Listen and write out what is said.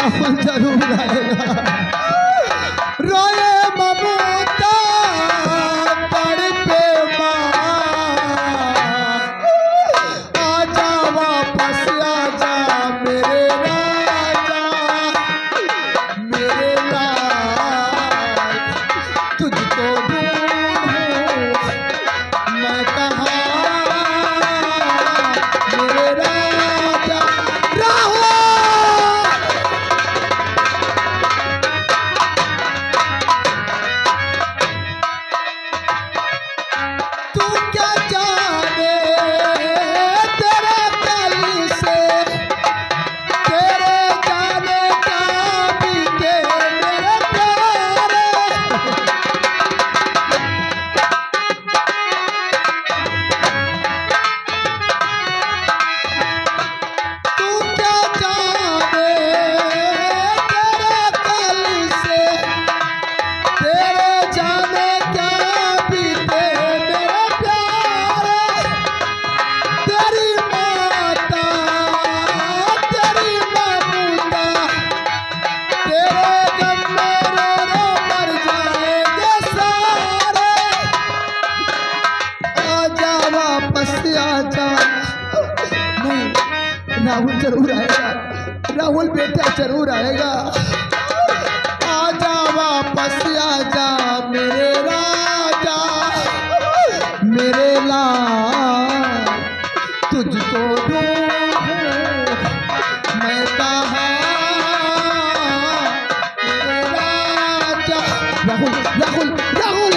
राहुल जरूर आएगा। रोए ममता पर प्रेमा, आजा वापस आजा मेरे राजा, मेरे लाल तुझको ढूंढूं मैं कहाँ, मेरे राजा राहुल। तू क्या जाने तेरे दिल से, तेरे जाने का बीते मेरे प्यारे। तू क्या जाने तेरे दिल से, तेरे जाने क्या बीते मेरे प्यारे। तेरी माता तेरी ममता, तेरे गम में रो रो मर जाएंगे सारे। आजा वापस आजा। नहीं, राहुल जरूर आएगा, राहुल बेटा जरूर आएगा। आजा वापस आजा मेरे राजा, मेरे लाल तुझको ढूंढूं मैं कहाँ, मेरे राजा। राहुल राहुल राहुल